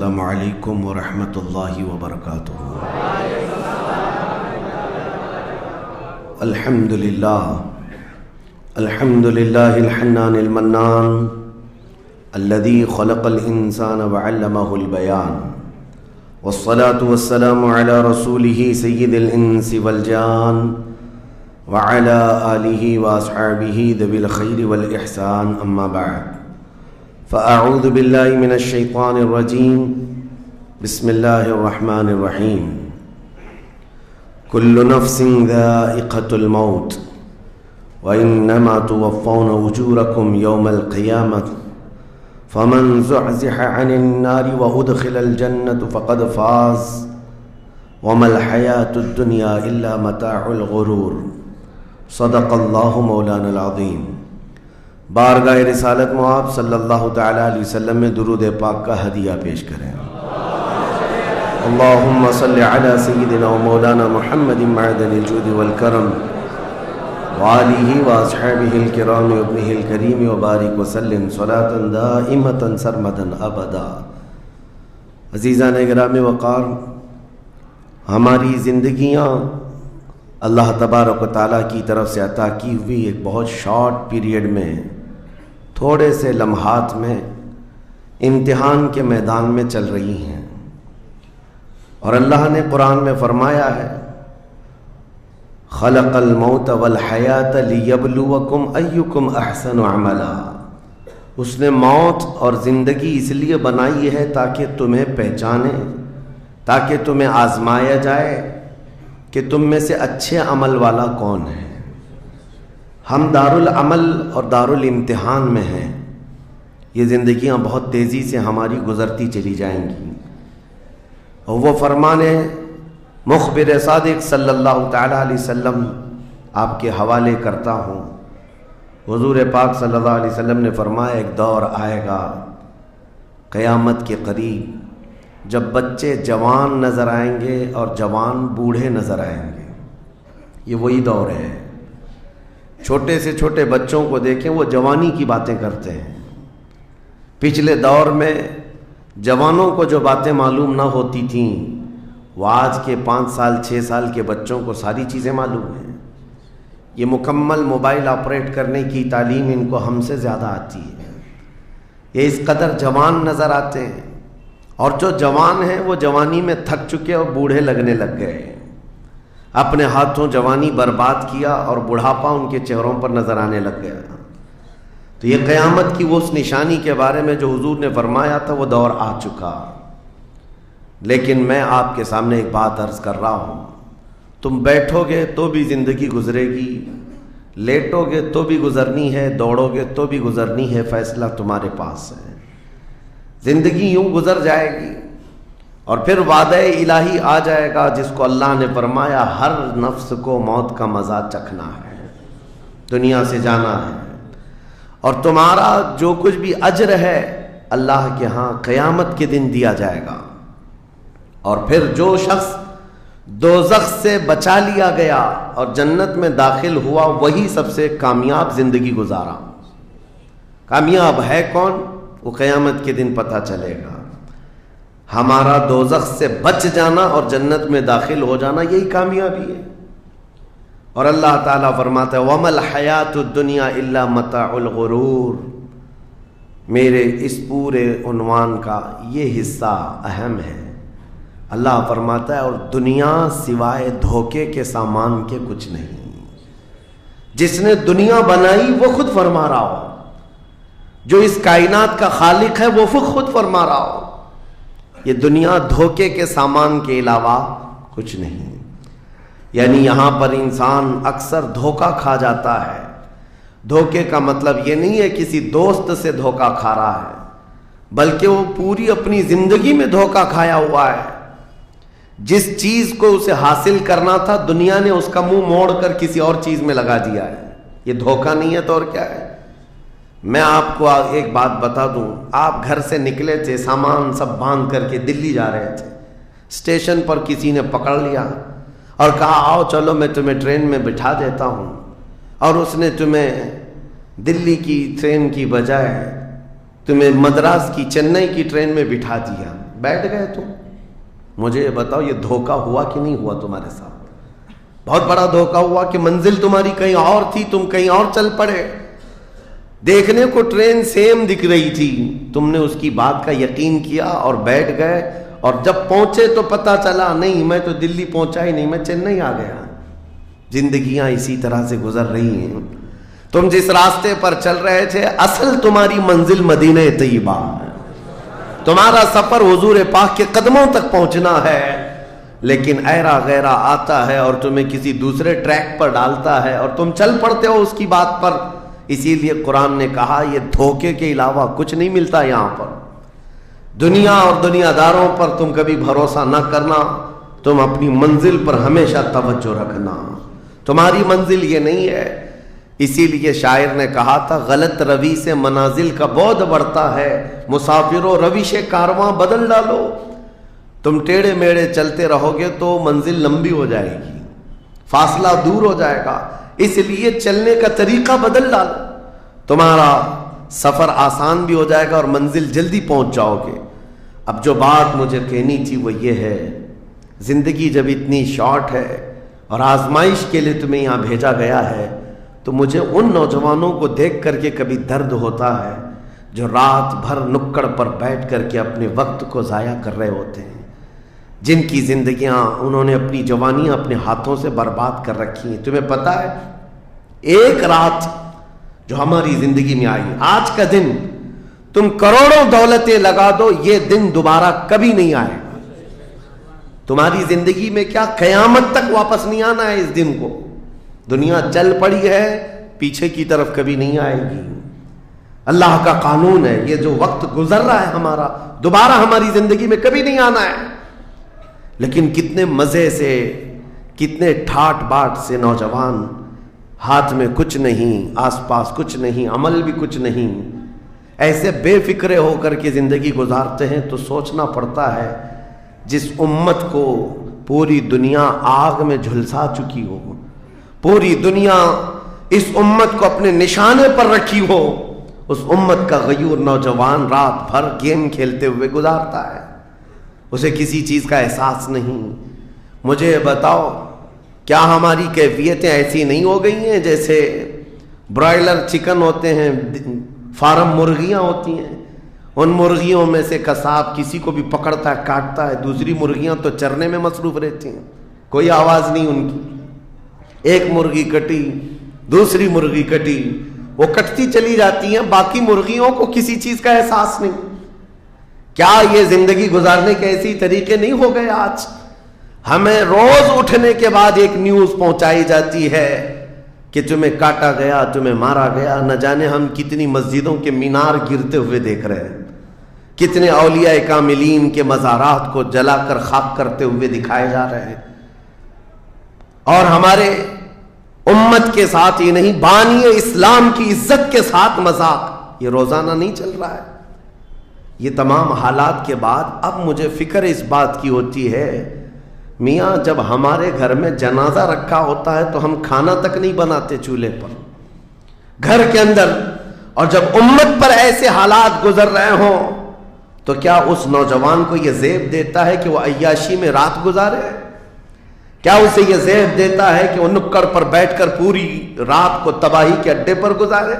السلام علیکم ورحمۃ اللہ وبرکاتہ۔ الحمد للہ الحنان المنان الذي خلق الانسان وعلمه البيان، والصلاة والسلام على رسوله سید الانس والجان وعلى آلہ واصحابہ ذوی الخیر والاحسان، اما بعد فاعوذ باللہ من الشیطان الرجیم، بسم اللہ الرحمن الرحیم۔ کل نفس ذائقۃ الموت وانما توفون اجورکم یوم القیامۃ فمن زحزح عن النار وادخل الجنة فقد فاز وما الحیاۃ الدنیا الا متاع الغرور۔ صدق اللہ مولانا العظیم۔ بارگاہ رسالت مآب صلی اللہ تعالی علیہ وسلم میں درود پاک کا ہدیہ پیش کریں۔ اللہم صلی علی سیدنا و مولانا محمد معدن الجود والکرم وآلہ واصحابہ الکرام وابنہ الکریم وبارک وسلم صلاة دائمة سرمدا ابدا۔ عزیزان گرامی وقار، ہماری زندگیاں اللہ تبارک و تعالیٰ کی طرف سے عطا کی ہوئی ایک بہت شارٹ پیریڈ میں، تھوڑے سے لمحات میں امتحان کے میدان میں چل رہی ہیں، اور اللہ نے قرآن میں فرمایا ہے خلق الموت والحیات لیبلوکم ایکم احسن عملا۔ اس نے موت اور زندگی اس لیے بنائی ہے تاکہ تمہیں پہچانے، تاکہ تمہیں آزمایا جائے کہ تم میں سے اچھے عمل والا کون ہے۔ ہم دارالعمل اور دارالامتحان میں ہیں۔ یہ زندگیاں بہت تیزی سے ہماری گزرتی چلی جائیں گی، اور وہ فرمان مخبر صادق صلی اللہ تعالی علیہ وسلم آپ کے حوالے کرتا ہوں۔ حضور پاک صلی اللہ علیہ وسلم نے فرمایا ایک دور آئے گا قیامت کے قریب جب بچے جوان نظر آئیں گے اور جوان بوڑھے نظر آئیں گے۔ یہ وہی دور ہے۔ چھوٹے سے چھوٹے بچوں کو دیکھیں، وہ جوانی کی باتیں کرتے ہیں۔ پچھلے دور میں جوانوں کو جو باتیں معلوم نہ ہوتی تھیں، وہ آج کے 5 سال 6 سال کے بچوں کو ساری چیزیں معلوم ہیں۔ یہ مکمل موبائل آپریٹ کرنے کی تعلیم ان کو ہم سے زیادہ آتی ہے۔ یہ اس قدر جوان نظر آتے ہیں، اور جو جوان ہیں وہ جوانی میں تھک چکے اور بوڑھے لگنے لگ گئے۔ اپنے ہاتھوں جوانی برباد کیا اور بڑھاپا ان کے چہروں پر نظر آنے لگ گیا۔ تو یہ قیامت کی وہ اس نشانی کے بارے میں جو حضور نے فرمایا تھا، وہ دور آ چکا۔ لیکن میں آپ کے سامنے ایک بات عرض کر رہا ہوں، تم بیٹھو گے تو بھی زندگی گزرے گی، لیٹو گے تو بھی گزرنی ہے، دوڑو گے تو بھی گزرنی ہے، فیصلہ تمہارے پاس ہے۔ زندگی یوں گزر جائے گی، اور پھر وعدہ الہی آ جائے گا جس کو اللہ نے فرمایا ہر نفس کو موت کا مزہ چکھنا ہے، دنیا سے جانا ہے، اور تمہارا جو کچھ بھی اجر ہے اللہ کے ہاں قیامت کے دن دیا جائے گا۔ اور پھر جو شخص دوزخ سے بچا لیا گیا اور جنت میں داخل ہوا، وہی سب سے کامیاب زندگی گزارا۔ کامیاب ہے کون؟ وہ قیامت کے دن پتہ چلے گا۔ ہمارا دوزخ سے بچ جانا اور جنت میں داخل ہو جانا، یہی کامیابی ہے۔ اور اللہ تعالیٰ فرماتا ہے وَمَا الْحَيَاةُ الدُّنْيَا إِلَّا مَتَاعُ الْغُرُورِ۔ میرے اس پورے عنوان کا یہ حصہ اہم ہے۔ اللہ فرماتا ہے اور دنیا سوائے دھوکے کے سامان کے کچھ نہیں۔ جس نے دنیا بنائی وہ خود فرما رہا ہو، جو اس کائنات کا خالق ہے وہ خود فرما رہا ہو، یہ دنیا دھوکے کے سامان کے علاوہ کچھ نہیں۔ یعنی یہاں پر انسان اکثر دھوکہ کھا جاتا ہے۔ دھوکے کا مطلب یہ نہیں ہے کسی دوست سے دھوکہ کھا رہا ہے، بلکہ وہ پوری اپنی زندگی میں دھوکہ کھایا ہوا ہے۔ جس چیز کو اسے حاصل کرنا تھا، دنیا نے اس کا منہ موڑ کر کسی اور چیز میں لگا دیا ہے۔ یہ دھوکہ نہیں ہے تو اور کیا ہے؟ میں آپ کو ایک بات بتا دوں، آپ گھر سے نکلے تھے، سامان سب باندھ کر کے دلی جا رہے تھے، اسٹیشن پر کسی نے پکڑ لیا اور کہا آؤ چلو میں تمہیں ٹرین میں بٹھا دیتا ہوں، اور اس نے تمہیں دلی کی ٹرین کی بجائے تمہیں مدراس کی چنئی کی ٹرین میں بٹھا دیا۔ بیٹھ گئے تم. مجھے یہ بتاؤ یہ دھوکہ ہوا کہ نہیں ہوا تمہارے ساتھ؟ بہت بڑا دھوکہ ہوا کہ منزل تمہاری کہیں اور تھی، تم کہیں اور چل پڑے. دیکھنے کو ٹرین سیم دکھ رہی تھی، تم نے اس کی بات کا یقین کیا اور بیٹھ گئے، اور جب پہنچے تو پتا چلا نہیں میں تو دلی پہنچا ہی نہیں، میں چنئی آ گیا. زندگیاں اسی طرح سے گزر رہی ہیں. تم جس راستے پر چل رہے تھے اصل تمہاری منزل مدینہ طیبہ ہے، تمہارا سفر حضور پاک کے قدموں تک پہنچنا ہے، لیکن ایرا غیرہ آتا ہے اور تمہیں کسی دوسرے ٹریک پر ڈالتا ہے اور تم چل پڑتے ہو اس کی بات پر. اسی لیے قرآن نے کہا یہ دھوکے کے علاوہ کچھ نہیں ملتا یہاں پر. دنیا اور دنیا داروں پر تم کبھی بھروسہ نہ کرنا، تم اپنی منزل پر ہمیشہ توجہ رکھنا. تمہاری منزل یہ نہیں ہے. اسی لیے شاعر نے کہا تھا غلط روی سے منازل کا بعد بڑھتا ہے، مسافروں روش کارواں بدل ڈالو. تم ٹیڑے میڑے چلتے رہو گے تو منزل لمبی ہو جائے گی، فاصلہ دور ہو جائے گا. اس لیے چلنے کا طریقہ بدل ڈالو، تمہارا سفر آسان بھی ہو جائے گا اور منزل جلدی پہنچ جاؤ گے. اب جو بات مجھے کہنی تھی وہ یہ ہے، زندگی جب اتنی شارٹ ہے اور آزمائش کے لیے تمہیں یہاں بھیجا گیا ہے تو مجھے ان نوجوانوں کو دیکھ کر کے کبھی درد ہوتا ہے جو رات بھر نکڑ پر بیٹھ کر کے اپنے وقت کو ضائع کر رہے ہوتے ہیں، جن کی زندگیاں انہوں نے اپنی جوانیاں اپنے ہاتھوں سے برباد کر رکھی ہیں. تمہیں پتہ ہے ایک رات جو ہماری زندگی میں آئی، آج کا دن تم کروڑوں دولتیں لگا دو یہ دن دوبارہ کبھی نہیں آئے گا. تمہاری زندگی میں کیا قیامت تک واپس نہیں آنا ہے اس دن کو. دنیا چل پڑی ہے پیچھے کی طرف کبھی نہیں آئے گی. اللہ کا قانون ہے یہ جو وقت گزر رہا ہے ہمارا دوبارہ ہماری زندگی میں کبھی نہیں آنا ہے. لیکن کتنے مزے سے، کتنے ٹھاٹ باٹ سے نوجوان، ہاتھ میں کچھ نہیں، آس پاس کچھ نہیں، عمل بھی کچھ نہیں، ایسے بے فکرے ہو کر کے زندگی گزارتے ہیں. تو سوچنا پڑتا ہے جس امت کو پوری دنیا آگ میں جھلسا چکی ہو، پوری دنیا اس امت کو اپنے نشانے پر رکھی ہو، اس امت کا غیور نوجوان رات بھر گیم کھیلتے ہوئے گزارتا ہے، اسے کسی چیز کا احساس نہیں. مجھے بتاؤ کیا ہماری کیفیتیں ایسی نہیں ہو گئی ہیں جیسے برائلر چکن ہوتے ہیں، فارم مرغیاں ہوتی ہیں، ان مرغیوں میں سے قصاب کسی کو بھی پکڑتا ہے کاٹتا ہے، دوسری مرغیاں تو چرنے میں مصروف رہتی ہیں، کوئی آواز نہیں ان کی. ایک مرغی کٹی، دوسری مرغی کٹی، وہ کٹتی چلی جاتی ہیں، باقی مرغیوں کو کسی چیز کا احساس نہیں. کیا یہ زندگی گزارنے کے ایسی طریقے نہیں ہو گئے آج؟ ہمیں روز اٹھنے کے بعد ایک نیوز پہنچائی جاتی ہے کہ تمہیں کاٹا گیا، تمہیں مارا گیا. نہ جانے ہم کتنی مسجدوں کے مینار گرتے ہوئے دیکھ رہے ہیں، کتنے اولیاء کاملین کے مزارات کو جلا کر خاک کرتے ہوئے دکھائے جا رہے ہیں. اور ہمارے امت کے ساتھ ہی نہیں، بانی اسلام کی عزت کے ساتھ مذاق یہ روزانہ نہیں چل رہا ہے. یہ تمام حالات کے بعد اب مجھے فکر اس بات کی ہوتی ہے میاں جب ہمارے گھر میں جنازہ رکھا ہوتا ہے تو ہم کھانا تک نہیں بناتے چولہے پر گھر کے اندر، اور جب امت پر ایسے حالات گزر رہے ہوں تو کیا اس نوجوان کو یہ زیب دیتا ہے کہ وہ عیاشی میں رات گزارے؟ کیا اسے یہ زیب دیتا ہے کہ وہ نکڑ پر بیٹھ کر پوری رات کو تباہی کے اڈے پر گزارے؟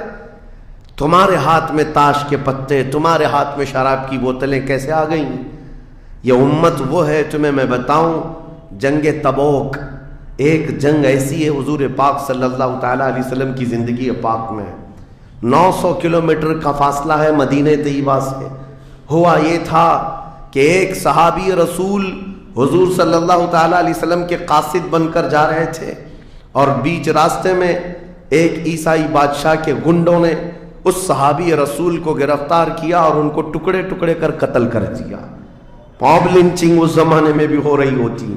تمہارے ہاتھ میں تاش کے پتے، تمہارے ہاتھ میں شراب کی بوتلیں کیسے آ گئیں؟ یہ امت وہ ہے، تمہیں میں بتاؤں جنگ تبوک ایک جنگ ایسی ہے حضور پاک صلی اللہ تعالیٰ علیہ وسلم کی زندگی پاک میں 900 کلومیٹر کا فاصلہ ہے مدینہ طیبہ سے. ہوا یہ تھا کہ ایک صحابی رسول حضور صلی اللہ تعالیٰ علیہ وسلم کے قاصد بن کر جا رہے تھے، اور بیچ راستے میں ایک عیسائی بادشاہ کے گنڈوں نے اس صحابی رسول کو گرفتار کیا اور ان کو ٹکڑے ٹکڑے کر قتل کر دیا. پاپ لنچنگ اس زمانے میں بھی ہو رہی ہوتی.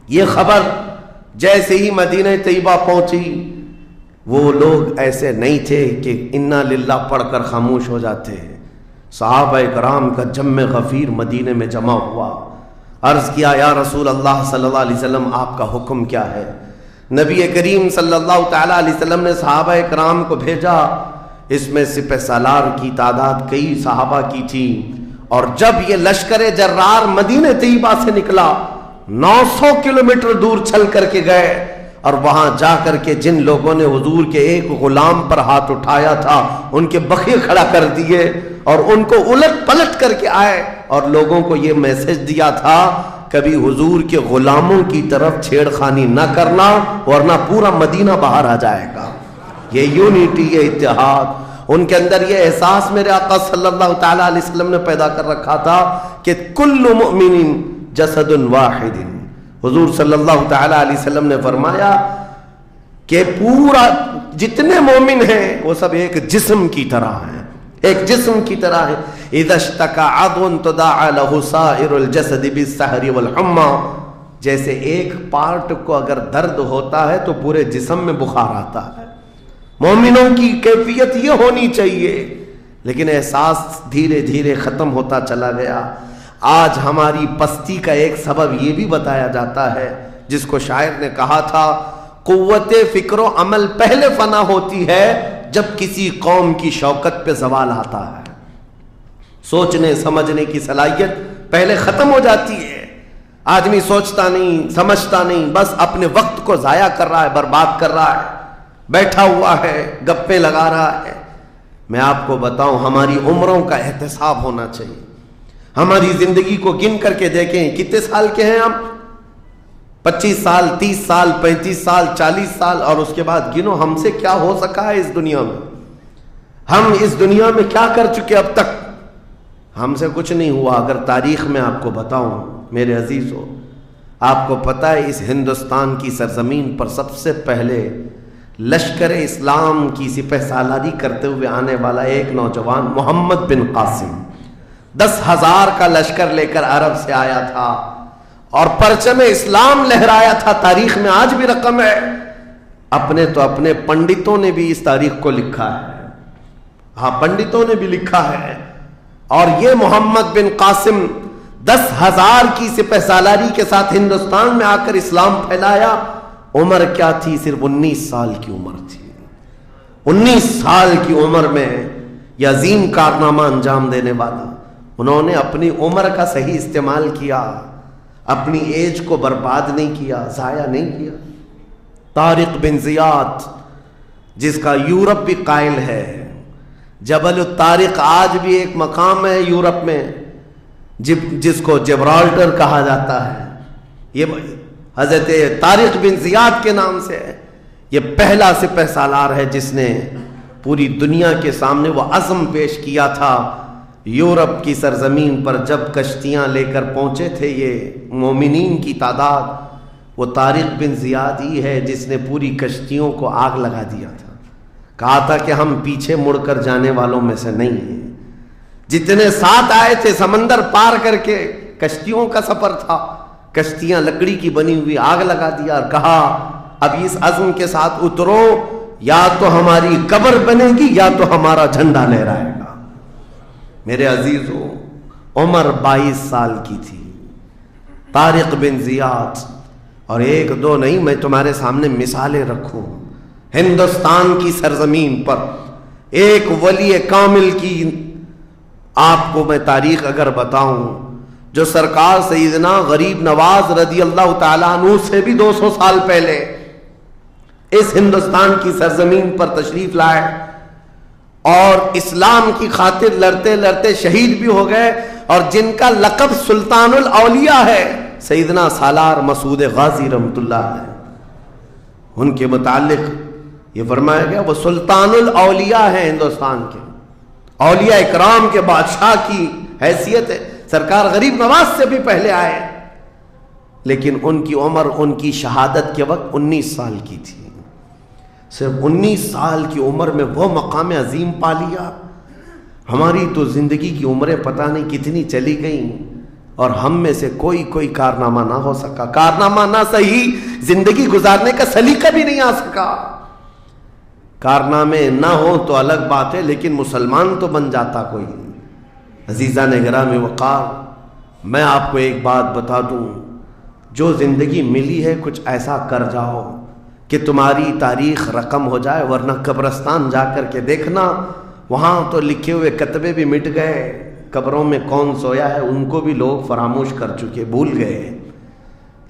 یہ خبر جیسے ہی مدینہ طیبہ پہنچی، وہ لوگ ایسے نہیں تھے کہ انا للہ پڑھ کر خاموش ہو جاتے. صحابہ کرام کا جم غفیر مدینے میں جمع ہوا. عرض کیا یا رسول اللہ صلی اللہ علیہ وسلم آپ کا حکم کیا ہے؟ نبی کریم صلی اللہ تعالیٰ علیہ وسلم نے صحابہ کرام کو بھیجا. اس میں سپہ سالار کی تعداد کئی صحابہ کی تھی اور جب یہ لشکر جرار مدینہ طیبہ سے نکلا 900 کلومیٹر دور چل کر کے گئے اور وہاں جا کر کے جن لوگوں نے حضور کے ایک غلام پر ہاتھ اٹھایا تھا ان کے بخیے کھڑا کر دیے اور ان کو الٹ پلٹ کر کے آئے اور لوگوں کو یہ میسج دیا تھا کبھی حضور کے غلاموں کی طرف چھیڑخانی نہ کرنا ورنہ پورا مدینہ باہر آ جائے گا. یہ یونٹی، یہ اتحاد، ان کے اندر یہ احساس میرے آقا صلی اللہ تعالیٰ علیہ وسلم نے پیدا کر رکھا تھا کہ کل مؤمن جسد واحد. حضور صلی اللہ تعالیٰ علیہ وسلم نے فرمایا کہ پورا جتنے مومن ہیں وہ سب ایک جسم کی طرح ہیں، ایک جسم کی طرح ہے. اذا اشتکى عضو تداعى له سائر الجسد بالسحر والحمى، جیسے ایک پارٹ کو اگر درد ہوتا ہے تو پورے جسم میں بخار آتا ہے. مومنوں کی کیفیت یہ ہونی چاہیے، لیکن احساس دھیرے دھیرے ختم ہوتا چلا گیا. آج ہماری پستی کا ایک سبب یہ بھی بتایا جاتا ہے جس کو شاعر نے کہا تھا قوت فکر و عمل پہلے فنا ہوتی ہے جب کسی قوم کی شوکت پہ زوال آتا ہے. سوچنے سمجھنے کی صلاحیت پہلے ختم ہو جاتی ہے. آدمی سوچتا نہیں، سمجھتا نہیں، بس اپنے وقت کو ضائع کر رہا ہے، برباد کر رہا ہے، بیٹھا ہوا ہے، گپیں لگا رہا ہے. میں آپ کو بتاؤں ہماری عمروں کا احتساب ہونا چاہیے. ہماری زندگی کو گن کر کے دیکھیں کتنے سال کے ہیں ہم، 25 سال، 30 سال، 35 سال، 40 سال، اور اس کے بعد گنو ہم سے کیا ہو سکا ہے اس دنیا میں. ہم اس دنیا میں کیا کر چکے اب تک؟ ہم سے کچھ نہیں ہوا. اگر تاریخ میں آپ کو بتاؤں میرے عزیزو، آپ کو پتہ ہے اس ہندوستان کی سرزمین پر سب سے پہلے لشکر اسلام کی سپہ سالاری کرتے ہوئے آنے والا ایک نوجوان محمد بن قاسم 10,000 کا لشکر لے کر عرب سے آیا تھا اور پرچم اسلام لہرایا تھا. تاریخ میں آج بھی رقم ہے. اپنے پنڈتوں نے بھی اس تاریخ کو لکھا ہے. ہاں، پنڈتوں نے بھی لکھا ہے. اور یہ محمد بن قاسم 10,000 کی سپہ سالاری کے ساتھ ہندوستان میں آ کر اسلام پھیلایا. عمر کیا تھی؟ صرف 19 سال کی عمر تھی. 19 سال کی عمر میں یہ عظیم کارنامہ انجام دینے والا، انہوں نے اپنی عمر کا صحیح استعمال کیا، اپنی ایج کو برباد نہیں کیا، ضائع نہیں کیا. طارق بن زیاد، جس کا یورپ بھی قائل ہے، جبل الطارق آج بھی ایک مقام ہے یورپ میں جس کو جبرالٹر کہا جاتا ہے. یہ حضرت طارق بن زیاد کے نام سے ہے. یہ پہلا سپہ سالار ہے جس نے پوری دنیا کے سامنے وہ عزم پیش کیا تھا. یورپ کی سرزمین پر جب کشتیاں لے کر پہنچے تھے یہ مومنین کی تعداد، وہ طارق بن زیاد ہی ہے جس نے پوری کشتیوں کو آگ لگا دیا تھا. کہا تھا کہ ہم پیچھے مڑ کر جانے والوں میں سے نہیں ہیں. جتنے ساتھ آئے تھے سمندر پار کر کے، کشتیوں کا سفر تھا، کشتیاں لکڑی کی بنی ہوئی، آگ لگا دیا اور کہا اب اس عزم کے ساتھ اترو، یا تو ہماری قبر بنے گی یا تو ہمارا جھنڈا لہرائے گا. میرے عزیزو، عمر 22 سال کی تھی. طارق بن زیاد، اور ایک دو نہیں، میں تمہارے سامنے مثالیں رکھوں. ہندوستان کی سرزمین پر ایک ولی کامل کی آپ کو میں تاریخ اگر بتاؤں، جو سرکار سیدنا غریب نواز رضی اللہ تعالیٰ عنہ سے بھی 200 سال پہلے اس ہندوستان کی سرزمین پر تشریف لائے اور اسلام کی خاطر لڑتے لڑتے شہید بھی ہو گئے، اور جن کا لقب سلطان الاولیاء ہے، سیدنا سالار مسعود غازی رحمۃ اللہ علیہ. ان کے متعلق یہ فرمایا گیا وہ سلطان الاولیاء ہے ہندوستان کے، اولیاء اکرام کے بادشاہ کی حیثیت ہے. سرکار غریب نواز سے بھی پہلے آئے، لیکن ان کی عمر ان کی شہادت کے وقت 19 سال کی تھی. صرف 19 سال کی عمر میں وہ مقام عظیم پا لیا. ہماری تو زندگی کی عمریں پتہ نہیں کتنی چلی گئیں اور ہم میں سے کوئی کارنامہ نہ ہو سکا. کارنامہ نہ صحیح، زندگی گزارنے کا سلیقہ بھی نہیں آ سکا. کارنامے نہ ہوں تو الگ بات ہے، لیکن مسلمان تو بن جاتا کوئی. عزیزان گرامی وقار، میں آپ کو ایک بات بتا دوں، جو زندگی ملی ہے کچھ ایسا کر جاؤ کہ تمہاری تاریخ رقم ہو جائے، ورنہ قبرستان جا کر کے دیکھنا، وہاں تو لکھے ہوئے کتبے بھی مٹ گئے، قبروں میں کون سویا ہے ان کو بھی لوگ فراموش کر چکے، بھول گئے،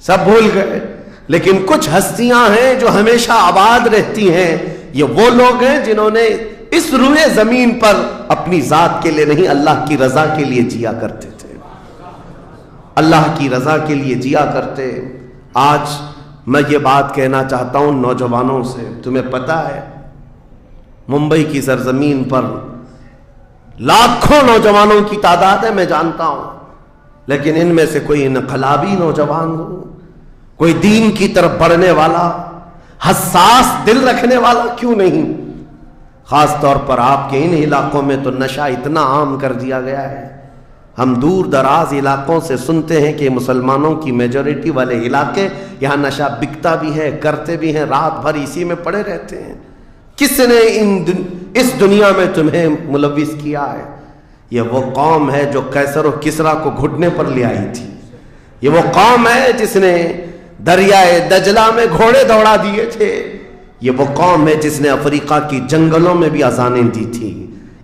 سب بھول گئے، لیکن کچھ ہستیاں ہیں جو ہمیشہ آباد رہتی ہیں۔ یہ وہ لوگ ہیں جنہوں نے اس روئے زمین پر اپنی ذات کے لیے نہیں، اللہ کی رضا کے لیے جیا کرتے تھے، اللہ کی رضا کے لیے جیا کرتے۔ آج میں یہ بات کہنا چاہتا ہوں نوجوانوں سے، تمہیں پتہ ہے ممبئی کی سرزمین پر لاکھوں نوجوانوں کی تعداد ہے، میں جانتا ہوں، لیکن ان میں سے کوئی انقلابی نوجوان ہو، کوئی دین کی طرف بڑھنے والا، حساس دل رکھنے والا کیوں نہیں؟ خاص طور پر آپ کے ان علاقوں میں تو نشہ اتنا عام کر دیا گیا ہے، ہم دور دراز علاقوں سے سنتے ہیں کہ مسلمانوں کی میجورٹی والے علاقے، یہاں نشہ بکتا بھی ہے، کرتے بھی ہیں، رات بھر اسی میں پڑے رہتے ہیں۔ کس نے اس دنیا میں تمہیں ملوث کیا ہے؟ یہ وہ قوم ہے جو قیصر و کسریٰ کو گھٹنے پر لے آئی تھی، یہ وہ قوم ہے جس نے دریائے دجلہ میں گھوڑے دوڑا دیے تھے، یہ وہ قوم ہے جس نے افریقہ کی جنگلوں میں بھی اذانیں دی تھی،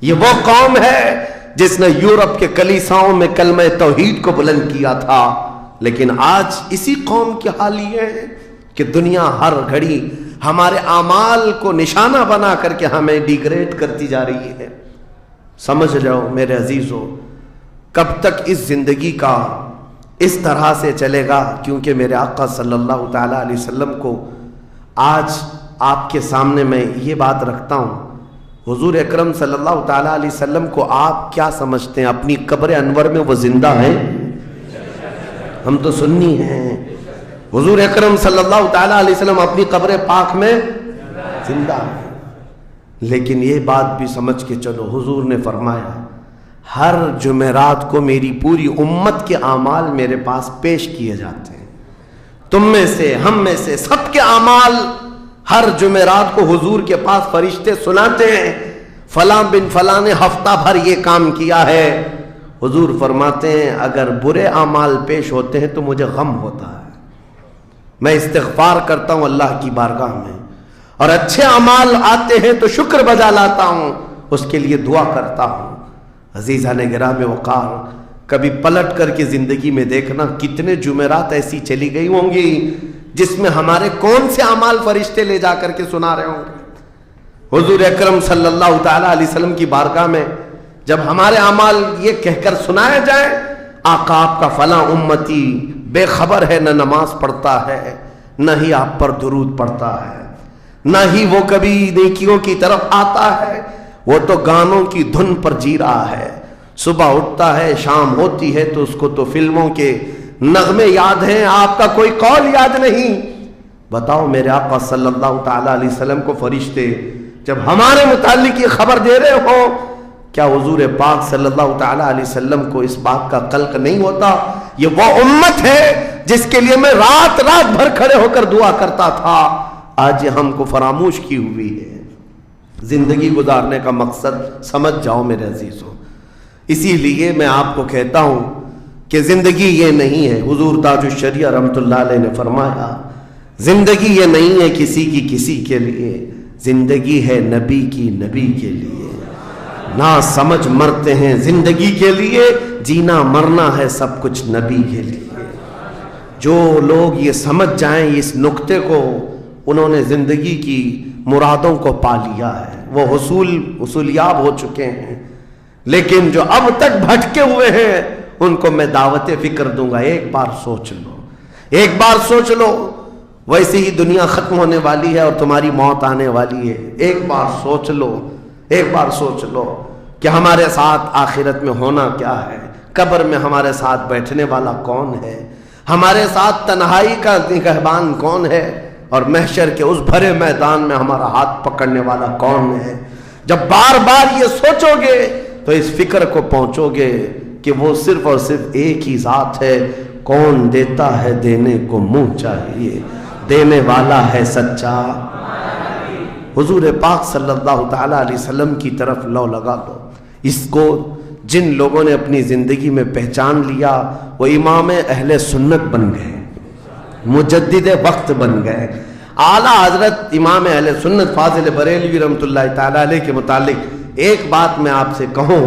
یہ وہ قوم ہے جس نے یورپ کے کلیساؤں میں کلمہ توحید کو بلند کیا تھا۔ لیکن آج اسی قوم کی حال یہ ہے کہ دنیا ہر گھڑی ہمارے اعمال کو نشانہ بنا کر کے ہمیں ڈیگریڈ کرتی جا رہی ہے۔ سمجھ جاؤ میرے عزیزو، کب تک اس زندگی کا اس طرح سے چلے گا؟ کیونکہ میرے آقا صلی اللہ تعالیٰ علیہ وسلم کو آج آپ کے سامنے میں یہ بات رکھتا ہوں، حضور اکرم صلی اللہ تعالیٰ علیہ وسلم کو آپ کیا سمجھتے ہیں؟ اپنی قبر انور میں وہ زندہ ہیں؟ ہم تو سنی ہیں۔ حضور اکرم صلی اللہ تعالیٰ علیہ وسلم اپنی قبر پاک میں زندہ ہیں، لیکن یہ بات بھی سمجھ کے چلو، حضور نے فرمایا ہر جمعرات کو میری پوری امت کے اعمال میرے پاس پیش کیے جاتے ہیں، تم میں سے، ہم میں سے، سب کے اعمال ہر جمعرات کو حضور کے پاس فرشتے سناتے ہیں، فلاں بن فلاں نے ہفتہ بھر یہ کام کیا ہے۔ حضور فرماتے ہیں اگر برے اعمال پیش ہوتے ہیں تو مجھے غم ہوتا ہے، میں استغفار کرتا ہوں اللہ کی بارگاہ میں، اور اچھے اعمال آتے ہیں تو شکر بجا لاتا ہوں، اس کے لیے دعا کرتا ہوں۔ عزیزان گرامی وقار، کبھی پلٹ کر کے زندگی میں دیکھنا کتنے جمعرات ایسی چلی گئی ہوں گی جس میں ہمارے کون سے اعمال فرشتے لے جا کر کے سنا رہے ہوں گے۔ حضور اکرم صلی اللہ تعالیٰ علیہ وسلم کی بارگاہ میں جب ہمارے اعمال یہ کہہ کر سنائے جائیں، آقا آپ کا فلاں امتی بے خبر ہے، نہ نماز پڑھتا ہے، نہ ہی آپ پر درود پڑھتا ہے، نہ ہی وہ کبھی نیکیوں کی طرف آتا ہے، وہ تو گانوں کی دھن پر جی رہا ہے، صبح اٹھتا ہے، شام ہوتی ہے تو اس کو تو فلموں کے نغمے یاد ہیں، آپ کا کوئی قول یاد نہیں۔ بتاؤ میرے آقا صلی اللہ تعالیٰ علیہ وسلم کو فرشتے جب ہمارے متعلق یہ خبر دے رہے ہو، کیا حضور پاک صلی اللہ تعالیٰ علیہ وسلم کو اس بات کا قلق نہیں ہوتا؟ یہ وہ امت ہے جس کے لیے میں رات رات بھر کھڑے ہو کر دعا کرتا تھا، آج یہ ہم کو فراموش کی ہوئی ہے۔ زندگی گزارنے کا مقصد سمجھ جاؤ میرے عزیزوں، اسی لیے میں آپ کو کہتا ہوں کہ زندگی یہ نہیں ہے، حضور تاج الشریعہ رحمۃ اللہ علیہ نے فرمایا زندگی یہ نہیں ہے کسی کی کسی کے لیے، زندگی ہے نبی کی نبی کے لیے، نہ سمجھ مرتے ہیں زندگی کے لیے، جینا مرنا ہے سب کچھ نبی کے لیے۔ جو لوگ یہ سمجھ جائیں اس نقطے کو، انہوں نے زندگی کی مرادوں کو پا لیا ہے، وہ حصولیاب ہو چکے ہیں۔ لیکن جو اب تک بھٹکے ہوئے ہیں ان کو میں دعوت فکر دوں گا، ایک بار سوچ لو، ایک بار سوچ لو، ویسے ہی دنیا ختم ہونے والی ہے اور تمہاری موت آنے والی ہے، ایک بار سوچ لو، ایک بار سوچ لو کہ ہمارے ساتھ آخرت میں ہونا کیا ہے، قبر میں ہمارے ساتھ بیٹھنے والا کون ہے، ہمارے ساتھ تنہائی کا نگہبان کون ہے، اور محشر کے اس بھرے میدان میں ہمارا ہاتھ پکڑنے والا کون ہے۔ جب بار بار یہ سوچو گے تو اس فکر کو پہنچو گے کہ وہ صرف اور صرف ایک ہی ذات ہے، کون دیتا ہے دینے کو منہ چاہیے، دینے والا ہے سچا۔ حضور پاک صلی اللہ تعالیٰ علیہ وسلم کی طرف لو لگا دو، اس کو جن لوگوں نے اپنی زندگی میں پہچان لیا وہ امام اہل سنت بن گئے، مجدد وقت بن گئے۔ اعلیٰ حضرت امام اہل سنت فاضل بریلوی رحمۃ اللہ تعالیٰ علیہ کے متعلق ایک بات میں آپ سے کہوں،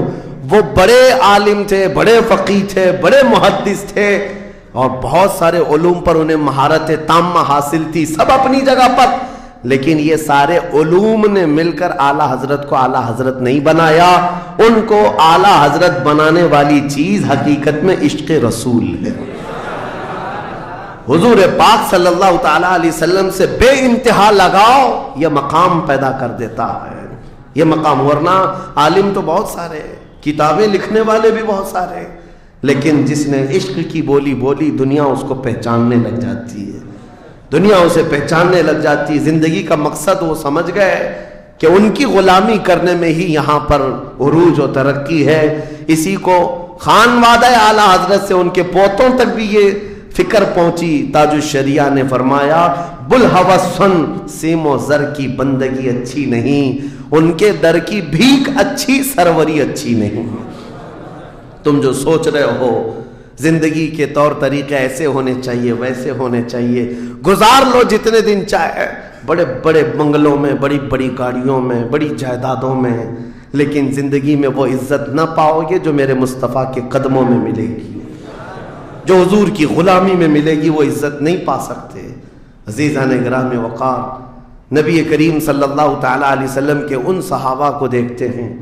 وہ بڑے عالم تھے، بڑے فقیہ تھے، بڑے محدث تھے، اور بہت سارے علوم پر انہیں مہارت تامہ حاصل تھی، سب اپنی جگہ پر، لیکن یہ سارے علوم نے مل کر اعلیٰ حضرت کو اعلیٰ حضرت نہیں بنایا. ان کو اعلیٰ حضرت بنانے والی چیز حقیقت میں عشق رسول ہے. حضور پاک صلی اللہ تعالی علیہ وسلم سے بے انتہا لگاؤ یہ مقام پیدا کر دیتا ہے. یہ مقام، ورنہ عالم تو بہت سارے، کتابیں لکھنے والے بھی بہت سارے، لیکن جس نے عشق کی بولی بولی دنیا اس کو پہچاننے لگ جاتی ہے، دنیا اسے پہچاننے لگ جاتی ہے. زندگی کا مقصد وہ سمجھ گئے کہ ان کی غلامی کرنے میں ہی یہاں پر عروج و ترقی ہے. اسی کو خانوادہ اعلیٰ حضرت سے ان کے پوتوں تک بھی یہ فکر پہنچی. تاج الشریعہ نے فرمایا بلحوثن سیم و زر کی بندگی اچھی نہیں، ان کے در کی بھیک اچھی، سروری اچھی نہیں. تم جو سوچ رہے ہو زندگی کے طور طریقے ایسے ہونے چاہیے، ویسے ہونے چاہیے، گزار لو جتنے دن چاہے، بڑے بڑے بنگلوں میں، بڑی بڑی گاڑیوں میں، بڑی جائیدادوں میں، لیکن زندگی میں وہ عزت نہ پاؤ گے جو میرے مصطفیٰ کے قدموں میں ملے گی، جو حضور کی غلامی میں ملے گی وہ عزت نہیں پا سکتے. عزیزان گرام وقار، نبی کریم صلی اللہ تعالی علیہ وسلم کے ان صحابہ کو دیکھتے ہیں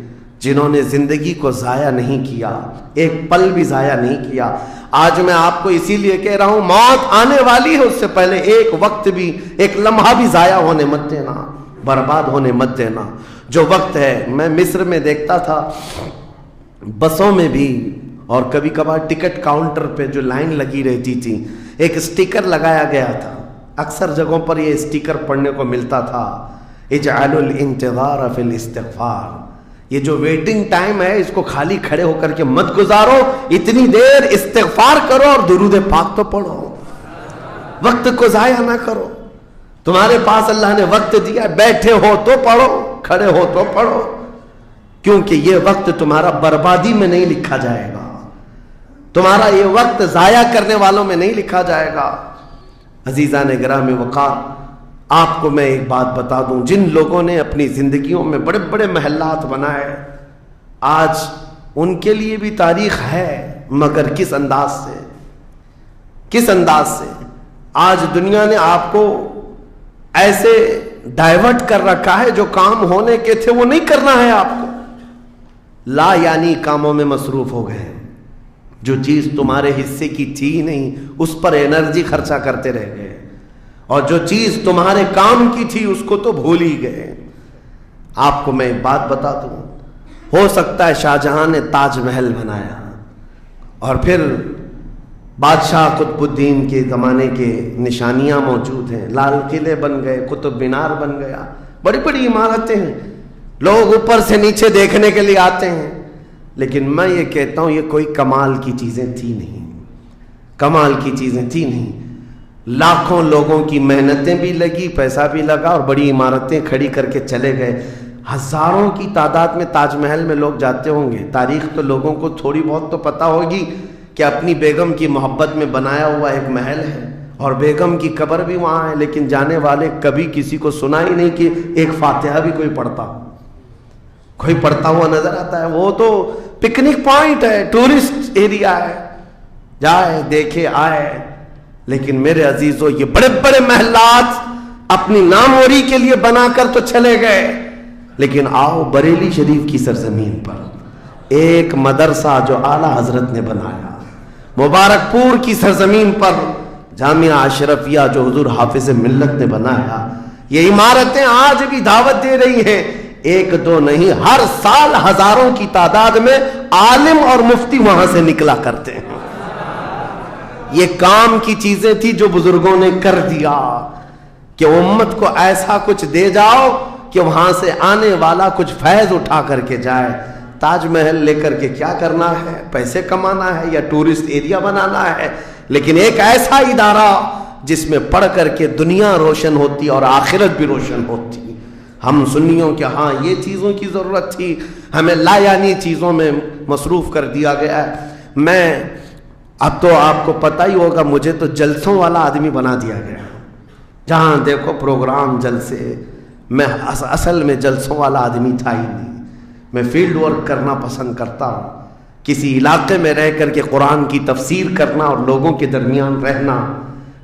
جنہوں نے زندگی کو ضائع نہیں کیا، ایک پل بھی ضائع نہیں کیا. آج میں آپ کو اسی لیے کہہ رہا ہوں موت آنے والی ہے، اس سے پہلے ایک وقت بھی، ایک لمحہ بھی ضائع ہونے مت دینا، برباد ہونے مت دینا. جو وقت ہے، میں مصر میں دیکھتا تھا بسوں میں بھی، اور کبھی کبھار ٹکٹ کاؤنٹر پہ جو لائن لگی رہتی تھی ایک اسٹیکر لگایا گیا تھا، اکثر جگہوں پر یہ اسٹیکر پڑھنے کو ملتا تھا، اجعلوا الانتظار فی الاستغفار. یہ جو ویٹنگ ٹائم ہے اس کو خالی کھڑے ہو کر کے مت گزارو، اتنی دیر استغفار کرو اور درود پاک تو پڑھو، وقت کو ضائع نہ کرو. تمہارے پاس اللہ نے وقت دیا، بیٹھے ہو تو پڑھو، کھڑے ہو تو پڑھو، کیونکہ یہ وقت تمہارا بربادی میں نہیں لکھا جائے گا، تمہارا یہ وقت ضائع کرنے والوں میں نہیں لکھا جائے گا. عزیزان گرامی وقار، آپ کو میں ایک بات بتا دوں، جن لوگوں نے اپنی زندگیوں میں بڑے بڑے محلات بنائے، آج ان کے لیے بھی تاریخ ہے، مگر کس انداز سے، کس انداز سے. آج دنیا نے آپ کو ایسے ڈائیورٹ کر رکھا ہے، جو کام ہونے کے تھے وہ نہیں کرنا ہے آپ کو، لا یعنی کاموں میں مصروف ہو گئے. جو چیز تمہارے حصے کی تھی نہیں اس پر انرجی خرچہ کرتے رہ گئے، اور جو چیز تمہارے کام کی تھی اس کو تو بھول ہی گئے. آپ کو میں ایک بات بتا دوں، ہو سکتا ہے شاہ جہاں نے تاج محل بنایا، اور پھر بادشاہ قطب الدین کے زمانے کے نشانیاں موجود ہیں، لال قلعے بن گئے، قطب مینار بن گیا، بڑی بڑی عمارتیں ہیں، لوگ اوپر سے نیچے دیکھنے کے لیے آتے ہیں. لیکن میں یہ کہتا ہوں یہ کوئی کمال کی چیزیں تھی نہیں، کمال کی چیزیں تھی نہیں. لاکھوں لوگوں کی محنتیں بھی لگی، پیسہ بھی لگا، اور بڑی عمارتیں کھڑی کر کے چلے گئے. ہزاروں کی تعداد میں تاج محل میں لوگ جاتے ہوں گے. تاریخ تو لوگوں کو تھوڑی بہت تو پتہ ہوگی کہ اپنی بیگم کی محبت میں بنایا ہوا ایک محل ہے، اور بیگم کی قبر بھی وہاں ہے، لیکن جانے والے کبھی کسی کو سنا ہی نہیں کہ ایک فاتحہ بھی کوئی پڑھتا ہوا نظر آتا ہے. وہ تو پکنک پوائنٹ ہے، ٹورسٹ ایریا ہے، جائے دیکھے آئے. لیکن میرے عزیزو، یہ بڑے بڑے محلات اپنی ناموری کے لیے بنا کر تو چلے گئے، لیکن آؤ بریلی شریف کی سرزمین پر ایک مدرسہ جو اعلیٰ حضرت نے بنایا، مبارک پور کی سرزمین پر جامعہ اشرفیہ جو حضور حافظ ملت نے بنایا، یہ عمارتیں آج بھی دعوت دے رہی ہیں. ایک دو نہیں، ہر سال ہزاروں کی تعداد میں عالم اور مفتی وہاں سے نکلا کرتے ہیں. یہ کام کی چیزیں تھی جو بزرگوں نے کر دیا کہ امت کو ایسا کچھ دے جاؤ کہ وہاں سے آنے والا کچھ فیض اٹھا کر کے جائے. تاج محل لے کر کے کیا کرنا ہے؟ پیسے کمانا ہے یا ٹورسٹ ایریا بنانا ہے؟ لیکن ایک ایسا ادارہ جس میں پڑھ کر کے دنیا روشن ہوتی اور آخرت بھی روشن ہوتی. ہم سنیوں کے ہاں یہ چیزوں کی ضرورت تھی، ہمیں لا یعنی چیزوں میں مصروف کر دیا گیا ہے. میں اب تو آپ کو پتہ ہی ہوگا، مجھے تو جلسوں والا آدمی بنا دیا گیا، جہاں دیکھو پروگرام جلسے. میں اصل میں جلسوں والا آدمی تھا ہی نہیں. میں فیلڈ ورک کرنا پسند کرتا ہوں، کسی علاقے میں رہ کر کے قرآن کی تفسیر کرنا اور لوگوں کے درمیان رہنا،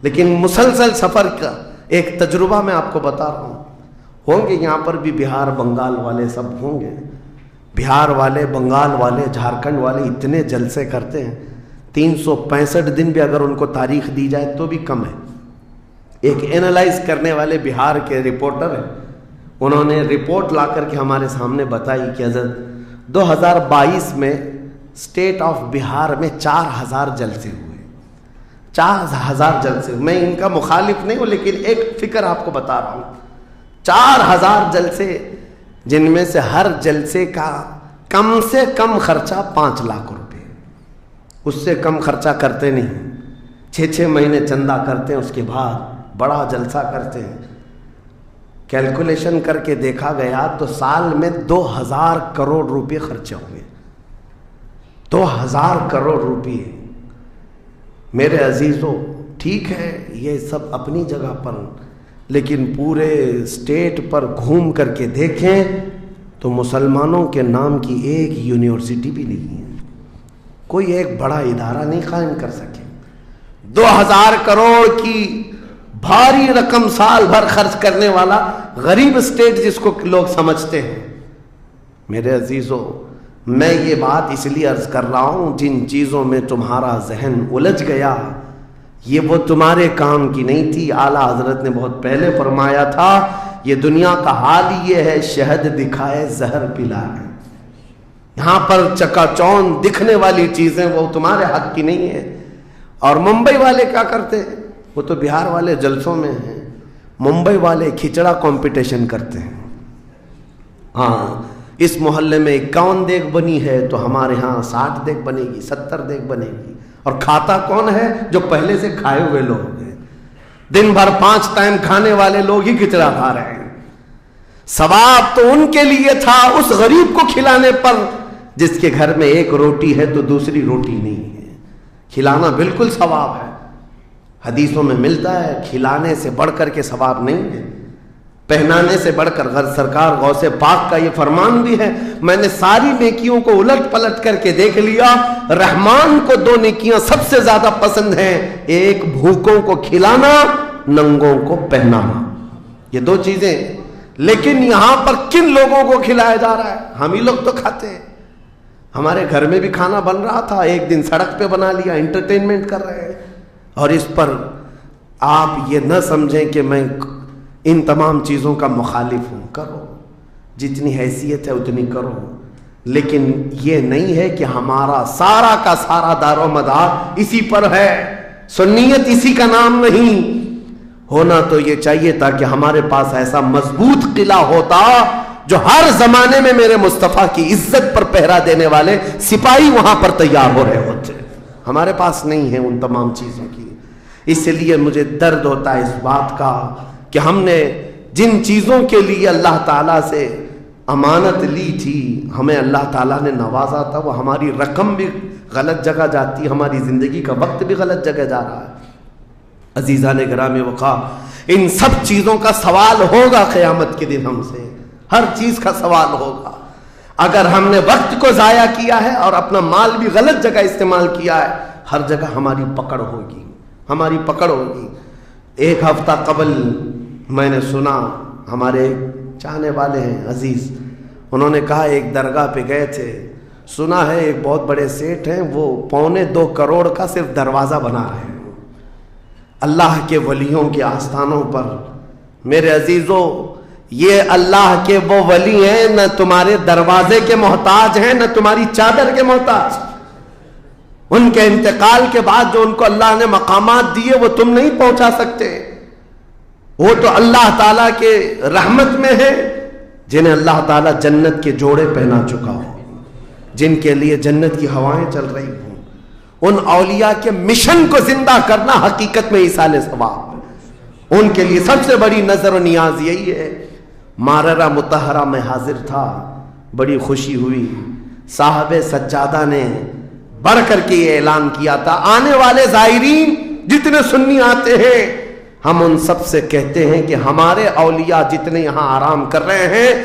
لیکن مسلسل سفر کا ایک تجربہ میں آپ کو بتا رہا ہوں۔ ہوں گے یہاں پر بھی بہار بنگال والے، سب ہوں گے، بہار والے، بنگال والے، جھارکھنڈ والے اتنے جلسے کرتے ہیں، 365 دن بھی اگر ان کو تاریخ دی جائے تو بھی کم ہے۔ ایک اینالائز کرنے والے بہار کے رپورٹر ہیں، انہوں نے رپورٹ لا کر کے ہمارے سامنے بتائی کہ حضرت 2022 میں اسٹیٹ آف بہار میں 4000 جلسے ہوئے، 4000 جلسے۔ میں ان کا مخالف نہیں ہوں، لیکن ایک فکر آپ کو بتا رہا ہوں، 4000 جلسے، جن میں سے ہر جلسے کا کم سے کم خرچہ 5 لاکھ روپے، اس سے کم خرچہ کرتے نہیں، 6 مہینے چندہ کرتے ہیں، اس کے بعد بڑا جلسہ کرتے ہیں۔ کیلکولیشن کر کے دیکھا گیا تو سال میں 2000 کروڑ روپے خرچے ہوں گے، 2000 کروڑ روپے۔ میرے عزیزوں، ٹھیک ہے یہ سب اپنی جگہ پر، لیکن پورے اسٹیٹ پر گھوم کر کے دیکھیں تو مسلمانوں کے نام کی ایک یونیورسٹی بھی نہیں ہے، کوئی ایک بڑا ادارہ نہیں قائم کر سکے۔ 2000 کروڑ کی بھاری رقم سال بھر خرچ کرنے والا غریب اسٹیٹ جس کو لوگ سمجھتے ہیں۔ میرے عزیزوں، میں یہ بات اس لیے عرض کر رہا ہوں، جن چیزوں میں تمہارا ذہن الجھ گیا یہ وہ تمہارے کام کی نہیں تھی۔ اعلیٰ حضرت نے بہت پہلے فرمایا تھا، یہ دنیا کا حال یہ ہے، شہد دکھائے زہر پلائے۔ یہاں پر چکا چوند دکھنے والی چیزیں وہ تمہارے حق کی نہیں ہے۔ اور ممبئی والے کیا کرتے ہیں؟ وہ تو بہار والے جلسوں میں ہیں، ممبئی والے کھچڑا کمپٹیشن کرتے ہیں۔ ہاں، اس محلے میں 51 دیگ بنی ہے تو ہمارے ہاں 60 دیگ بنے گی، 70 دیگ بنے گی۔ اور کھاتا کون ہے؟ جو پہلے سے کھائے ہوئے لوگ ہیں، دن بھر 5 ٹائم کھانے والے لوگ ہی کھچڑا کھا رہے ہیں۔ ثواب تو ان کے لیے تھا اس غریب کو کھلانے پر جس کے گھر میں ایک روٹی ہے تو دوسری روٹی نہیں ہے۔ کھلانا بالکل ثواب ہے، حدیثوں میں ملتا ہے، کھلانے سے بڑھ کر کے ثواب نہیں ہے، پہنانے سے بڑھ کر۔ سرکار غوث پاک کا یہ فرمان بھی ہے، میں نے ساری نیکیوں کو الٹ پلٹ کر کے دیکھ لیا، رحمان کو 2 نیکیاں سب سے زیادہ پسند ہیں، ایک بھوکوں کو کھلانا، ننگوں کو پہنانا، یہ 2 چیزیں۔ لیکن یہاں پر کن لوگوں کو کھلایا جا رہا ہے؟ ہم ہی لوگ تو کھاتے ہیں۔ ہمارے گھر میں بھی کھانا بن رہا تھا، ایک دن سڑک پہ بنا لیا، انٹرٹینمنٹ کر رہے ہیں۔ اور اس پر آپ یہ نہ سمجھیں کہ میں ان تمام چیزوں کا مخالف ہوں، کرو جتنی حیثیت ہے اتنی کرو، لیکن یہ نہیں ہے کہ ہمارا سارا کا سارا دار و مدار اسی پر ہے۔ سنیت اسی کا نام نہیں ہونا تو یہ چاہیے تھا کہ ہمارے پاس ایسا مضبوط قلعہ ہوتا جو ہر زمانے میں میرے مصطفیٰ کی عزت پر پہرا دینے والے سپاہی وہاں پر تیار ہو رہے ہوتے۔ ہمارے پاس نہیں ہے ان تمام چیزوں کی، اس لیے مجھے درد ہوتا ہے اس بات کا کہ ہم نے جن چیزوں کے لیے اللہ تعالیٰ سے امانت لی تھی، ہمیں اللہ تعالیٰ نے نوازا تھا، وہ ہماری رقم بھی غلط جگہ جاتی ہے، ہماری زندگی کا وقت بھی غلط جگہ جا رہا ہے۔ عزیزان گرامی وقار، ان سب چیزوں کا سوال ہوگا قیامت کے دن ہم سے، ہر چیز کا سوال ہوگا۔ اگر ہم نے وقت کو ضائع کیا ہے اور اپنا مال بھی غلط جگہ استعمال کیا ہے، ہر جگہ ہماری پکڑ ہوگی، ہماری پکڑ ہوگی۔ ایک ہفتہ قبل میں نے سنا، ہمارے چاہنے والے ہیں عزیز، انہوں نے کہا ایک درگاہ پہ گئے تھے، سنا ہے ایک بہت بڑے سیٹ ہیں، وہ 2.25 کروڑ کا صرف دروازہ بنا رہے ہیں اللہ کے ولیوں کے آستانوں پر۔ میرے عزیزوں، یہ اللہ کے وہ ولی ہیں، نہ تمہارے دروازے کے محتاج ہیں، نہ تمہاری چادر کے محتاج۔ ان کے انتقال کے بعد جو ان کو اللہ نے مقامات دیے وہ تم نہیں پہنچا سکتے، وہ تو اللہ تعالیٰ کے رحمت میں ہے، جنہیں اللہ تعالیٰ جنت کے جوڑے پہنا چکا ہو، جن کے لیے جنت کی ہوائیں چل رہی ہوں۔ ان اولیاء کے مشن کو زندہ کرنا حقیقت میں ایصال ثواب، ان کے لیے سب سے بڑی نظر و نیاز یہی ہے۔ ماررہ مطہرہ میں حاضر تھا، بڑی خوشی ہوئی، صاحب سجادہ نے بڑھ کر کے یہ اعلان کیا تھا، آنے والے زائرین جتنے سنی آتے ہیں، ہم ان سب سے کہتے ہیں کہ ہمارے اولیاء جتنے یہاں آرام کر رہے ہیں،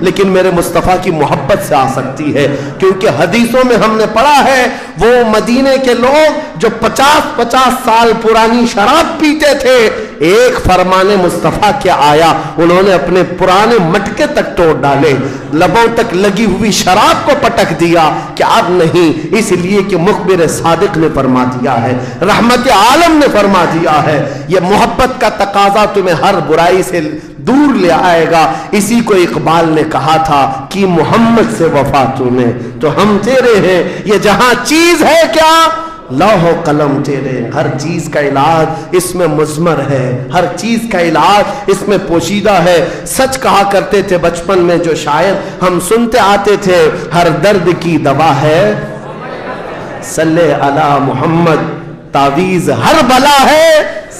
لیکن میرے مصطفیٰ کی محبت سے آ سکتی ہے، کیونکہ حدیثوں میں ہم نے پڑھا ہے وہ مدینے کے لوگ جو 50 سال پرانی شراب پیتے تھے، ایک فرمان مصطفیٰ کیا آیا، انہوں نے اپنے پرانے مٹکے تک توڑ ڈالے، لبوں تک لگی ہوئی شراب کو پٹک دیا کہ اب نہیں، اس لیے کہ مخبر صادق نے فرما دیا ہے، رحمت عالم نے فرما دیا ہے، یہ محبت کا تقاضا تمہیں ہر برائی سے دور لے آئے گا۔ اسی کو اقبال نے کہا تھا کہ محمد سے وفا تمہیں تو ہم تیرے ہیں، یہ جہاں چیز ہے کیا لوح و قلم تیرے، ہر چیز کا علاج اس میں مضمر ہے، ہر چیز کا علاج اس میں پوشیدہ ہے۔ سچ کہا کرتے تھے بچپن میں جو شاعر ہم سنتے آتے تھے، ہر درد کی دوا ہے صلی علی محمد، تعویذ ہر بلا ہے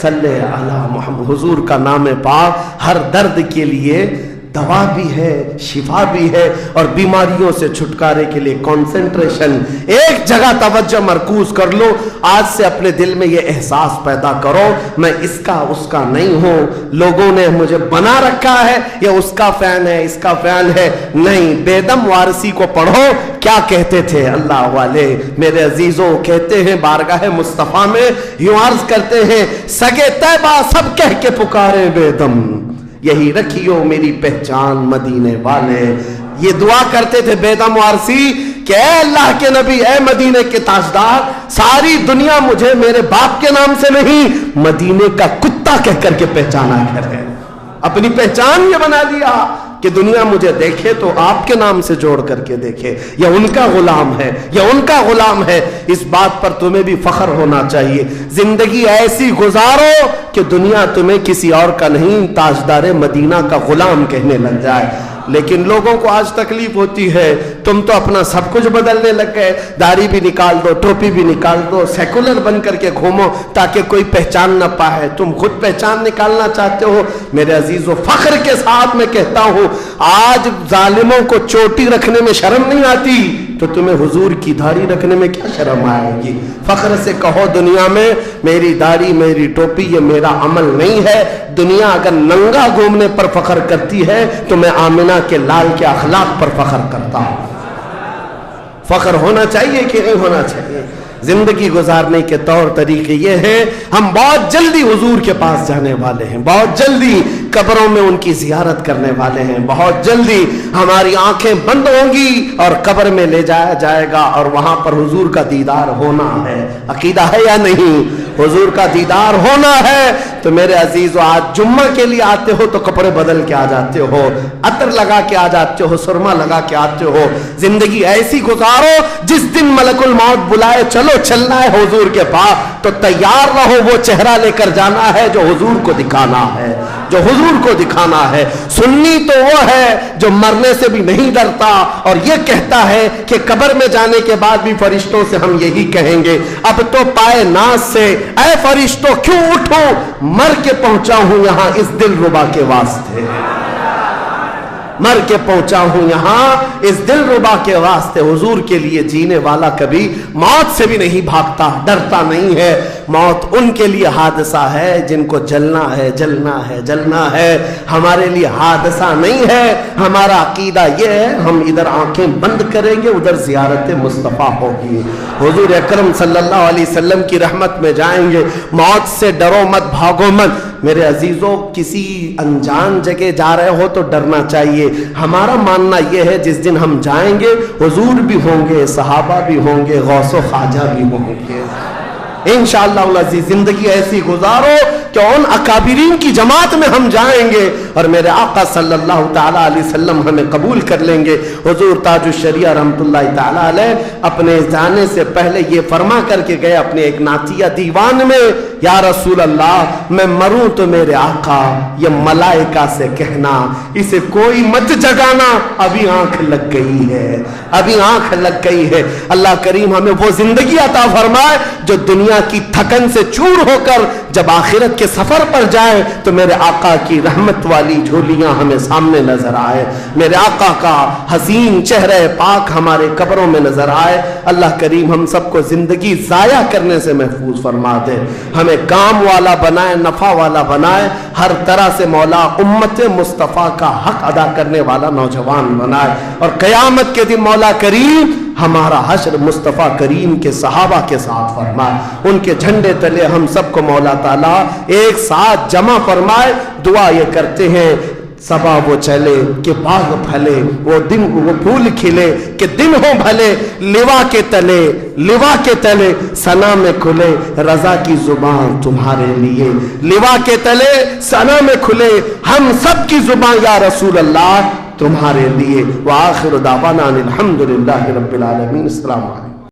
صلی علی محمد۔ حضور کا نام پاک ہر درد کے لیے دوا بھی ہے، شفا بھی ہے، اور بیماریوں سے چھٹکارے کے لیے کنسنٹریشن، ایک جگہ توجہ مرکوز کر لو۔ آج سے اپنے دل میں یہ احساس پیدا کرو میں اس کا اس کا نہیں ہوں، لوگوں نے مجھے بنا رکھا ہے یا اس کا فین ہے اس کا فین ہے، نہیں۔ بیدم وارسی کو پڑھو، کیا کہتے تھے اللہ والے میرے عزیزوں، کہتے ہیں بارگاہ مصطفیٰ میں یوں عرض کرتے ہیں، سگے طیبہ سب کہہ کے پکارے بیدم، یہی رکھیو میری پہچان مدینے والے۔ یہ دعا کرتے تھے بیدم وارسی کہ اے اللہ کے نبی، اے مدینے کے تاجدار، ساری دنیا مجھے میرے باپ کے نام سے نہیں مدینے کا کتا کہہ کر کے پہچانا کرے، اپنی پہچان یہ بنا لیا کہ دنیا مجھے دیکھے تو آپ کے نام سے جوڑ کر کے دیکھے، یا ان کا غلام ہے یا ان کا غلام ہے۔ اس بات پر تمہیں بھی فخر ہونا چاہیے، زندگی ایسی گزارو کہ دنیا تمہیں کسی اور کا نہیں تاجدار مدینہ کا غلام کہنے لگ جائے۔ لیکن لوگوں کو آج تکلیف ہوتی ہے، تم تو اپنا سب کچھ بدلنے لگ گئے، داڑھی بھی نکال دو، ٹوپی بھی نکال دو، سیکولر بن کر کے گھومو تاکہ کوئی پہچان نہ پائے، تم خود پہچان نکالنا چاہتے ہو۔ میرے عزیزو، فخر کے ساتھ میں کہتا ہوں، آج ظالموں کو چوٹی رکھنے میں شرم نہیں آتی تو تمہیں حضور کی داڑھی رکھنے میں کیا شرم آئے گی؟ فخر سے کہو دنیا میں میری داڑھی میری ٹوپی یہ میرا عمل نہیں ہے۔ دنیا اگر ننگا گھومنے پر فخر کرتی ہے تو میں آمنہ کے لال کے اخلاق پر فخر کرتا ہوں۔ فخر ہونا چاہیے کہ نہیں ہونا چاہیے؟ زندگی گزارنے کے طور طریقے یہ ہیں، ہم بہت جلدی حضور کے پاس جانے والے ہیں، بہت جلدی قبروں میں ان کی زیارت کرنے والے ہیں، بہت جلدی ہماری آنکھیں بند ہوں گی اور قبر میں لے جایا جائے گا اور وہاں پر حضور کا دیدار ہونا ہے۔ عقیدہ ہے یا نہیں؟ حضور کا دیدار ہونا ہے۔ تو میرے عزیزو، آج جمعہ کے لیے آتے ہو تو کپڑے بدل کے آ جاتے ہو، عطر لگا کے آ جاتے ہو، سرما لگا کے آتے ہو۔ زندگی ایسی گزارو جس دن ملک الموت بلائے چلو چلنا ہے حضور کے پاس تو تیار رہو، وہ چہرہ لے کر جانا ہے جو حضور کو دکھانا ہے، جو حضور کو دکھانا ہے۔ سنی تو وہ ہے جو مرنے سے بھی نہیں ڈرتا اور یہ کہتا ہے کہ قبر میں جانے کے بعد بھی فرشتوں سے ہم یہی کہیں گے، اب تو پائے ناز سے اے فرشتوں کیوں اٹھو، مر کے پہنچا ہوں یہاں اس دل ربا کے واسطے، مر کے پہنچا ہوں یہاں اس دل ربا کے واسطے۔ حضور کے لیے جینے والا کبھی موت سے بھی نہیں بھاگتا، ڈرتا نہیں ہے۔ موت ان کے لیے حادثہ ہے جن کو جلنا ہے جلنا ہے جلنا ہے، ہمارے لیے حادثہ نہیں ہے۔ ہمارا عقیدہ یہ ہے، ہم ادھر آنکھیں بند کریں گے ادھر زیارت مصطفیٰ ہوگی، حضور اکرم صلی اللہ علیہ وسلم کی رحمت میں جائیں گے۔ موت سے ڈرو مت، بھاگو مت۔ میرے عزیزوں، کسی انجان جگہ جا رہے ہو تو ڈرنا چاہیے۔ ہمارا ماننا یہ ہے جس دن ہم جائیں گے حضور بھی ہوں گے، صحابہ بھی ہوں گے، غوث و خواجہ بھی ہوں گے انشاءاللہ العزیز۔ زندگی ایسی گزارو کہ ان اکابرین کی جماعت میں ہم جائیں گے اور میرے آقا صلی اللہ تعالیٰ علیہ وسلم ہمیں قبول کر لیں گے۔ حضور تاج الشریعہ رحمت اللہ تعالیٰ علیہ اپنے جانے سے پہلے یہ فرما کر کے گئے اپنے ایک نعتیہ دیوان میں، یا رسول اللہ میں مروں تو میرے آقا یہ ملائکہ سے کہنا اسے کوئی مت جگانا، ابھی آنکھ لگ گئی ہے، ابھی آنکھ لگ گئی ہے۔ اللہ کریم ہمیں وہ زندگی عطا فرمائے جو دنیا کی تھکن سے چور ہو کر جب آخرت کے سفر پر جائیں تو میرے آقا کی رحمت والی جھولیاں ہمیں سامنے نظر آئے، میرے آقا کا حسین چہرہ پاک ہمارے قبروں میں نظر آئے۔ اللہ کریم ہم سب کو زندگی ضائع کرنے سے محفوظ فرما دے، ہمیں کام والا بنائے، نفع والا بنائے، ہر طرح سے مولا امت مصطفیٰ کا حق ادا کرنے والا نوجوان بنائے، اور قیامت کے دن مولا کریم ہمارا حشر مصطفیٰ کریم کے صحابہ کے ساتھ فرمائے، ان کے جھنڈے تلے ہم سب کو مولا تعالیٰ ایک ساتھ جمع فرمائے۔ دعا یہ کرتے ہیں صبا وہ چلے کہ باغ پھلے، وہ دن وہ پھول کھلے کہ دن ہو بھلے، لوا کے تلے ثنا میں کھلے رضا کی زبان تمہارے لیے، لوا کے تلے ثنا میں کھلے ہم سب کی زبان یا رسول اللہ تمہارے لیے۔ وآخر دعوانا الحمدللہ رب العالمین۔ السلام علیکم۔